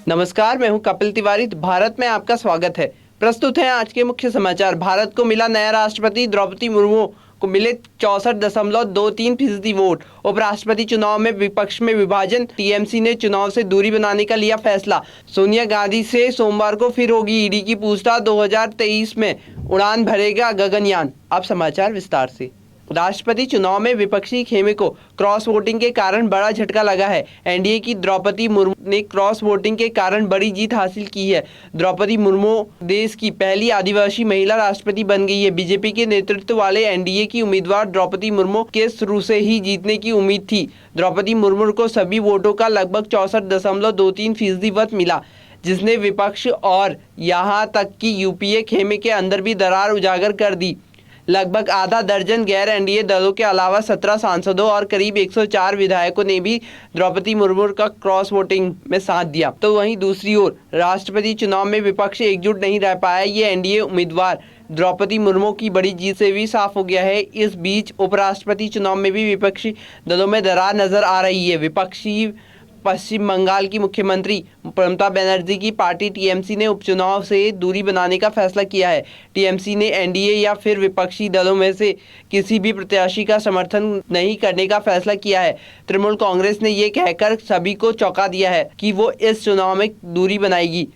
नमस्कार, मैं हूं कपिल तिवारी। भारत में आपका स्वागत है। प्रस्तुत है आज के मुख्य समाचार। भारत को मिला नया राष्ट्रपति, द्रौपदी मुर्मू को मिले 64.23% वोट। उपराष्ट्रपति चुनाव में विपक्ष में विभाजन, टीएमसी ने चुनाव से दूरी बनाने का लिया फैसला। सोनिया गांधी से सोमवार को फिर होगी ईडी की पूछताछ। 2023 में उड़ान भरेगा गगनयान। अब समाचार विस्तार से। राष्ट्रपति चुनाव में विपक्षी खेमे को क्रॉस वोटिंग के कारण बड़ा झटका लगा है। एनडीए की द्रौपदी मुर्मू ने क्रॉस वोटिंग के कारण बड़ी जीत हासिल की है। द्रौपदी मुर्मू देश की पहली आदिवासी महिला राष्ट्रपति बन गई है। बीजेपी के नेतृत्व वाले एनडीए की उम्मीदवार द्रौपदी मुर्मू के शुरू से ही जीतने की उम्मीद थी। द्रौपदी मुर्मू को सभी वोटों का लगभग 64.23% वोट मिला, जिसने विपक्ष और यहाँ तक कि यूपीए खेमे के अंदर भी दरार उजागर कर दी। लगभग आधा दर्जन गैर एनडीए दलों के अलावा 17 सांसदों और करीब 104 विधायकों ने भी द्रौपदी मुर्मू का क्रॉस वोटिंग में साथ दिया। तो वहीं दूसरी ओर राष्ट्रपति चुनाव में विपक्ष एकजुट नहीं रह पाया। ये एनडीए उम्मीदवार द्रौपदी मुर्मू की बड़ी जीत से भी साफ हो गया है। इस बीच उपराष्ट्रपति चुनाव में भी विपक्षी दलों में दरार नजर आ रही है। विपक्षी पश्चिम बंगाल की मुख्यमंत्री ममता बनर्जी की पार्टी टीएमसी ने उपचुनाव से दूरी बनाने का फैसला किया है। टीएमसी ने एनडीए या फिर विपक्षी दलों में से किसी भी प्रत्याशी का समर्थन नहीं करने का फैसला किया है। तृणमूल कांग्रेस ने ये कहकर सभी को चौंका दिया है कि वो इस चुनाव में दूरी बनाएगी।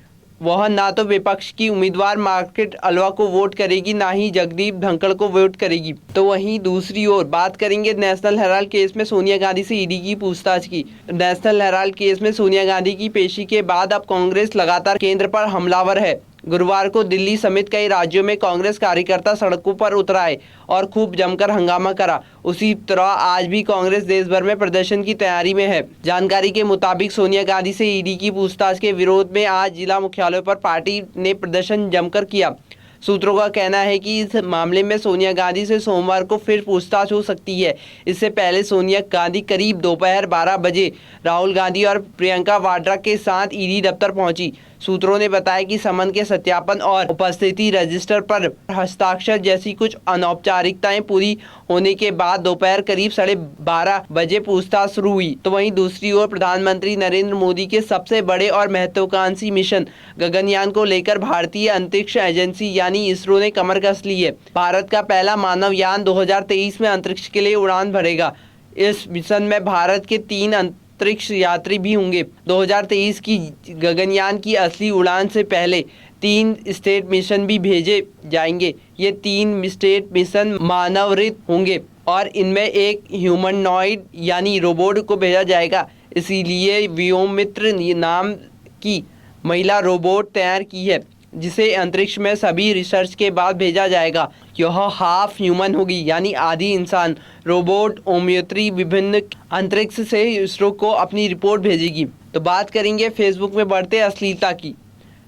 वह ना तो विपक्ष की उम्मीदवार मार्केट अलवा को वोट करेगी, ना ही जगदीप धनखड़ को वोट करेगी। तो वहीं दूसरी ओर बात करेंगे नेशनल हेराल्ड केस में सोनिया गांधी से ईडी की पूछताछ की। नेशनल हेराल्ड केस में सोनिया गांधी की पेशी के बाद अब कांग्रेस लगातार केंद्र पर हमलावर है। गुरुवार को दिल्ली समेत कई राज्यों में कांग्रेस कार्यकर्ता सड़कों पर उतर आए और खूब जमकर हंगामा करा। उसी तरह आज भी कांग्रेस देश भर में प्रदर्शन की तैयारी में है। जानकारी के मुताबिक सोनिया गांधी से ईडी की पूछताछ के विरोध में आज जिला मुख्यालयों पर पार्टी ने प्रदर्शन जमकर किया। सूत्रों का कहना है कि इस मामले में सोनिया गांधी से सोमवार को फिर पूछताछ हो सकती है। इससे पहले सोनिया गांधी करीब दोपहर 12 बजे राहुल गांधी और प्रियंका वाड्रा के साथ ईडी दफ्तर पहुंची। सूत्रों ने बताया कि समन के सत्यापन और उपस्थिति रजिस्टर पर हस्ताक्षर जैसी कुछ अनौपचारिकताएं पूरी होने के बाद दोपहर करीब 12:30 बजे पूछताछ शुरू हुई। तो वहीं दूसरी ओर प्रधानमंत्री नरेंद्र मोदी के सबसे बड़े और महत्वाकांक्षी मिशन गगनयान को लेकर भारतीय अंतरिक्ष एजेंसी यानी इसरो ने कमर कस ली है। भारत का पहला मानव यान 2023 में अंतरिक्ष के लिए उड़ान भरेगा। इस मिशन में भारत के 3 अंतरिक्ष यात्री भी होंगे। 2023 की गगनयान की असली उड़ान से पहले 3 स्टेट मिशन भी भेजे जाएंगे। ये 3 स्टेट मिशन मानवरहित होंगे और इनमें एक ह्यूमनॉइड यानी रोबोट को भेजा जाएगा। इसीलिए व्योममित्र नाम की महिला रोबोट तैयार की है, जिसे अंतरिक्ष में सभी रिसर्च के बाद भेजा जाएगा। यह हाफ ह्यूमन होगी यानी आधी इंसान। रोबोट ओमियोत्री विभिन्न अंतरिक्ष से इसरो को अपनी रिपोर्ट भेजेगी। तो बात करेंगे फेसबुक में बढ़ते अश्लीलता की।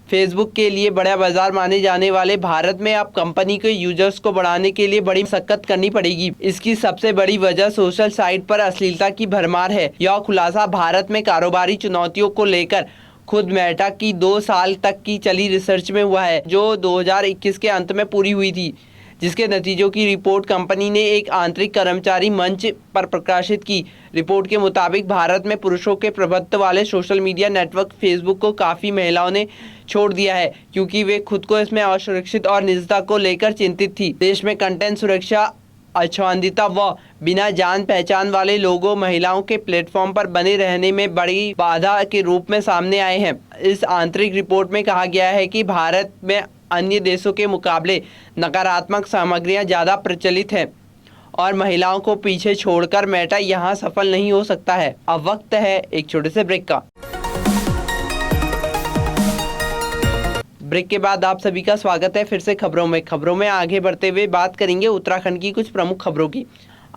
फेसबुक के लिए बड़ा बाजार माने जाने वाले भारत में अब कंपनी के यूजर्स को बढ़ाने के लिए बड़ी मशक्कत करनी पड़ेगी। इसकी सबसे बड़ी वजह सोशल साइट पर अश्लीलता की भरमार है। यह खुलासा भारत में कारोबारी चुनौतियों को लेकर खुद मेटा की 2 साल तक की चली रिसर्च में हुआ है, जो 2021 के अंत में पूरी हुई थी, जिसके नतीजों की रिपोर्ट कंपनी ने एक आंतरिक कर्मचारी मंच पर प्रकाशित की। रिपोर्ट के मुताबिक भारत में पुरुषों के प्रभुत्व वाले सोशल मीडिया नेटवर्क फेसबुक को काफ़ी महिलाओं ने छोड़ दिया है, क्योंकि वे खुद को इसमें असुरक्षित और निजता को लेकर चिंतित थी। देश में कंटेंट सुरक्षा अछांदिता व बिना जान पहचान वाले लोगों महिलाओं के प्लेटफॉर्म पर बने रहने में बड़ी बाधा के रूप में सामने आए हैं। इस आंतरिक रिपोर्ट में कहा गया है कि भारत में अन्य देशों के मुकाबले नकारात्मक सामग्रियां ज़्यादा प्रचलित हैं और महिलाओं को पीछे छोड़कर मेटा यहाँ सफल नहीं हो सकता है। अब वक्त है एक छोटे से ब्रेक का। ब्रेक के बाद आप सभी का स्वागत है फिर से खबरों में आगे बढ़ते हुए बात करेंगे उत्तराखंड की कुछ प्रमुख खबरों की।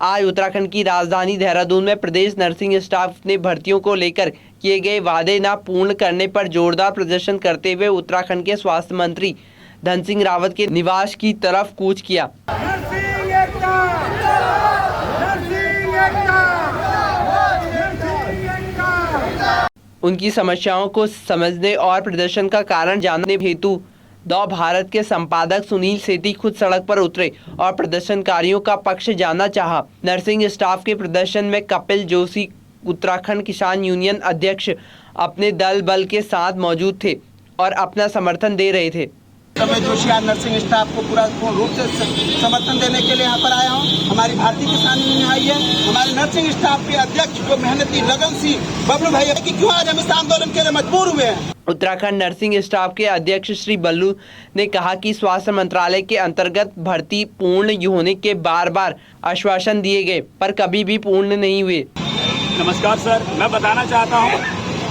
आज उत्तराखंड की राजधानी देहरादून में प्रदेश नर्सिंग स्टाफ ने भर्तियों को लेकर किए गए वादे न पूर्ण करने पर जोरदार प्रदर्शन करते हुए उत्तराखंड के स्वास्थ्य मंत्री धन सिंह रावत के निवास की तरफ कूच किया। उनकी समस्याओं को समझने और प्रदर्शन का कारण जानने हेतु द भारत के संपादक सुनील सेठी खुद सड़क पर उतरे और प्रदर्शनकारियों का पक्ष जानना चाहा। नर्सिंग स्टाफ के प्रदर्शन में कपिल जोशी उत्तराखंड किसान यूनियन अध्यक्ष अपने दल बल के साथ मौजूद थे और अपना समर्थन दे रहे थे। मैं जोशी नर्सिंग स्टाफ को पूरा पूर्ण रूप से समर्थन देने के लिए यहाँ पर आया हूँ। हमारी भारतीय किसान यूनियन आई है, हमारे नर्सिंग स्टाफ के अध्यक्ष जो मेहनती लगनशील बबलू भाई कि क्यों आज हम इस आंदोलन के लिए मजबूर हुए हैं। उत्तराखंड नर्सिंग स्टाफ के अध्यक्ष श्री बल्लू ने कहा कि स्वास्थ्य मंत्रालय के अंतर्गत भर्ती पूर्ण होने के बार आश्वासन दिए गए पर कभी भी पूर्ण नहीं हुए। नमस्कार सर, मैं बताना चाहता हूँ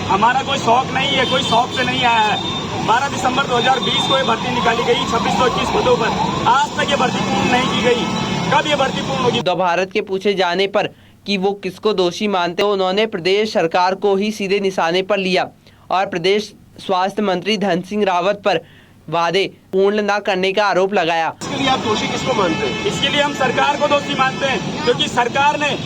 हमारा कोई शौक नहीं है, कोई शौक से नहीं आया है। 12 दिसंबर 2020 को ये भर्ती निकाली गई 2621 पदों पर। आज तक ये भर्ती पूर्ण नहीं की गई। कब ये भर्ती पूर्ण होगी? उद्धव भारत के पूछे जाने पर कि वो किसको दोषी मानते, उन्होंने प्रदेश सरकार को ही सीधे निशाने पर लिया और प्रदेश स्वास्थ्य मंत्री धन सिंह रावत पर वादे पूर्ण न करने का आरोप लगाया। इसके लिए आप दोषी किसको मानते हैं? इसके लिए हम सरकार को दोषी मानते हैं, क्योंकि सरकार ने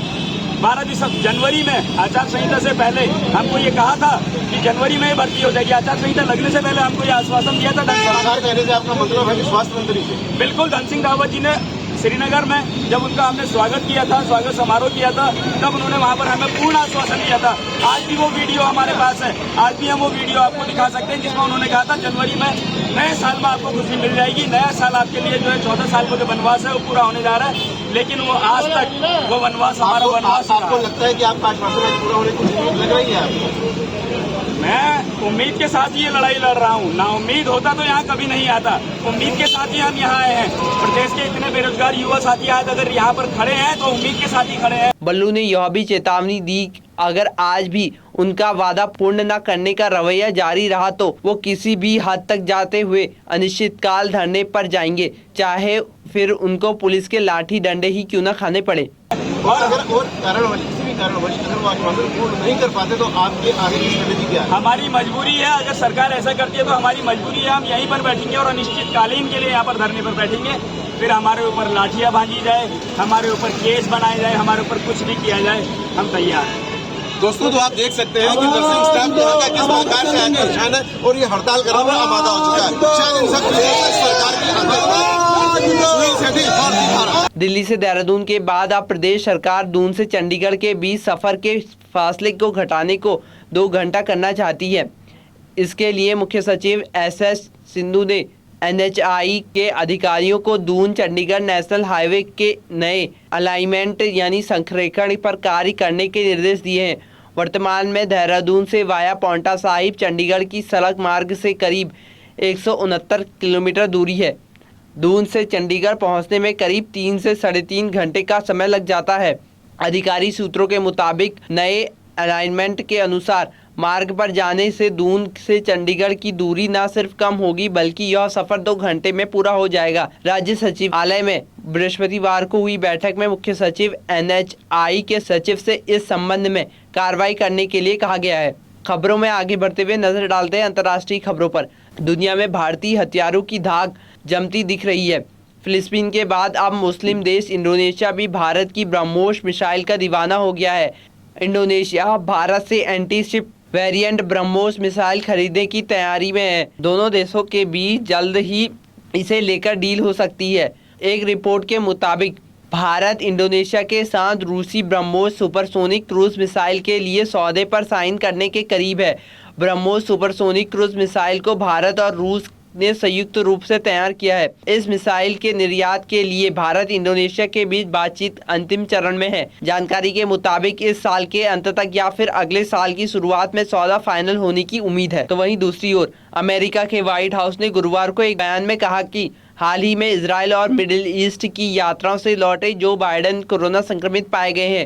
12 जनवरी में आचार संहिता से पहले हमको ये कहा था कि जनवरी में भर्ती हो जाएगी। आचार संहिता लगने से पहले हमको ये आश्वासन दिया था। सरकार कहने से आपका मतलब है कि स्वास्थ्य मंत्री से? बिल्कुल, धन सिंह रावत जी ने श्रीनगर में जब उनका हमने स्वागत किया था, स्वागत समारोह किया था, तब उन्होंने वहां पर हमें पूर्ण आश्वासन दिया था। आज भी वो वीडियो हमारे पास है, आज भी हम वो वीडियो आपको दिखा सकते हैं जिसमें उन्होंने कहा था जनवरी में नए साल में आपको खुशी मिल जाएगी, नया साल आपके लिए जो है 14 साल का जो वनवास है वो पूरा होने जा रहा है। लेकिन वो आज तक वो वनवास हमारा वनवास। आपको लगता है कि आपका आश्वासन पूरा होने की उम्मीद लग रही है आपको? मैं उम्मीद के साथ ही ये लड़ाई लड़ रहा हूँ। ना उम्मीद होता तो यहाँ कभी नहीं आता। उम्मीद के साथ ही हम यहाँ आए हैं। प्रदेश के इतने बेरोजगार युवा साथी आज अगर यहाँ पर खड़े हैं तो उम्मीद के साथ ही खड़े हैं। बल्लू ने यह भी चेतावनी दी अगर आज भी उनका वादा पूर्ण न करने का रवैया जारी रहा तो वो किसी भी हद तक जाते हुए अनिश्चितकाल धरने पर जाएंगे, चाहे फिर उनको पुलिस के लाठी डंडे ही क्यों न खाने पड़े। और अगर किसी भी कारणवश अगर वो आश्वासन पूर्ण नहीं कर पाते तो आपके आगे की स्ट्रेटेजी क्या है? हमारी मजबूरी है, अगर सरकार ऐसा करती है तो हमारी मजबूरी है, हम यहीं पर बैठेंगे और अनिश्चितकालीन के लिए यहाँ पर धरने पर बैठेंगे। फिर हमारे ऊपर लाठियाँ भांजी जाए, हमारे ऊपर केस बनाए जाए, हमारे ऊपर कुछ भी किया जाए, हम तैयार हैं। दोस्तों, तो आप देख सकते हैं कि नर्सिंग स्टाफ यहाँ का किस प्रकार से आज परेशान है और ये हड़ताल करने में आमादा हो चुका है। शायद इन सब सरकार की दिल्ली से देहरादून के बाद अब प्रदेश सरकार दून से चंडीगढ़ के बीच सफर के फासले को घटाने को 2 घंटा करना चाहती है। इसके लिए मुख्य सचिव SS सिंधु ने NHAI के अधिकारियों को दून चंडीगढ़ नेशनल हाईवे के नए अलाइनमेंट यानी संरेखण पर कार्य करने के निर्देश दिए हैं। वर्तमान में देहरादून से वाया पांवटा साहिब चंडीगढ़ की सड़क मार्ग से करीब 169 किलोमीटर दूरी है। दून से चंडीगढ़ पहुंचने में करीब 3 से 3.5 घंटे का समय लग जाता है। अधिकारी सूत्रों के मुताबिक नए अलाइनमेंट के अनुसार मार्ग पर जाने से दून से चंडीगढ़ की दूरी न सिर्फ कम होगी बल्कि यह सफर 2 घंटे में पूरा हो जाएगा। राज्य सचिवालय में बृहस्पतिवार को हुई बैठक में मुख्य सचिव NHAI के सचिव से इस संबंध में कार्रवाई करने के लिए कहा गया है। खबरों में आगे बढ़ते हुए नजर डालते हैं अंतर्राष्ट्रीय खबरों पर। दुनिया में भारतीय हथियारों की धाक जमती दिख रही है। फिलिस्तीन के बाद अब मुस्लिम देश इंडोनेशिया भी भारत की ब्रह्मोस मिसाइल का दीवाना हो गया है। इंडोनेशिया भारत से anti ship variant BrahMos missile खरीदने की तैयारी में है। दोनों देशों के बीच जल्द ही इसे लेकर डील हो सकती है। एक रिपोर्ट के मुताबिक भारत इंडोनेशिया के साथ रूसी ब्रह्मोस सुपरसोनिक क्रूज मिसाइल के लिए सौदे पर साइन करने के करीब है। ब्रह्मोस सुपरसोनिक क्रूज मिसाइल को भारत और रूस ने संयुक्त रूप से तैयार किया है। इस मिसाइल के निर्यात के लिए भारत इंडोनेशिया के बीच बातचीत अंतिम चरण में है। जानकारी के मुताबिक इस साल के अंत तक या फिर अगले साल की शुरुआत में सौदा फाइनल होने की उम्मीद है। तो वहीं दूसरी ओर अमेरिका के व्हाइट हाउस ने गुरुवार को एक बयान में कहा कि हाल ही में इजराइल और मिडिल ईस्ट की यात्राओं से लौटे जो बाइडेन कोरोना संक्रमित पाए गए हैं।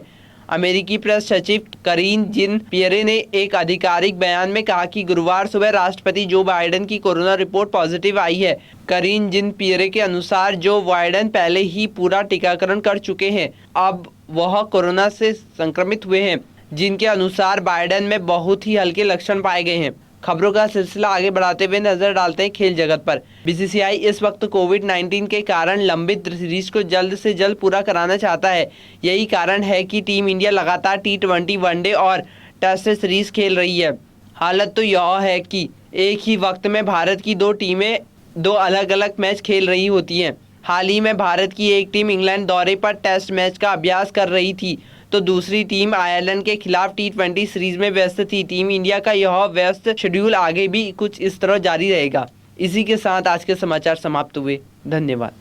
अमेरिकी प्रेस सचिव करीन जिन पियरे ने एक आधिकारिक बयान में कहा कि गुरुवार सुबह राष्ट्रपति जो बाइडेन की कोरोना रिपोर्ट पॉजिटिव आई है। करीन जिन पियरे के अनुसार जो बाइडेन पहले ही पूरा टीकाकरण कर चुके हैं, अब वह कोरोना से संक्रमित हुए हैं, जिनके अनुसार बाइडेन में बहुत ही हल्के लक्षण पाए गए हैं। खबरों का सिलसिला आगे बढ़ाते हुए नजर डालते हैं खेल जगत पर। BCCI इस वक्त कोविड-19 के कारण लंबित सीरीज को जल्द से जल्द पूरा कराना चाहता है। यही कारण है कि टीम इंडिया लगातार T20 वनडे और टेस्ट सीरीज खेल रही है। हालत तो यह है कि एक ही वक्त में भारत की 2 टीमें 2 अलग अलग मैच खेल रही होती हैं। हाल ही में भारत की एक टीम इंग्लैंड दौरे पर टेस्ट मैच का अभ्यास कर रही थी, तो दूसरी टीम आयरलैंड के खिलाफ T20 सीरीज में व्यस्त थी। टीम इंडिया का यह व्यस्त शेड्यूल आगे भी कुछ इस तरह जारी रहेगा। इसी के साथ आज के समाचार समाप्त हुए। धन्यवाद।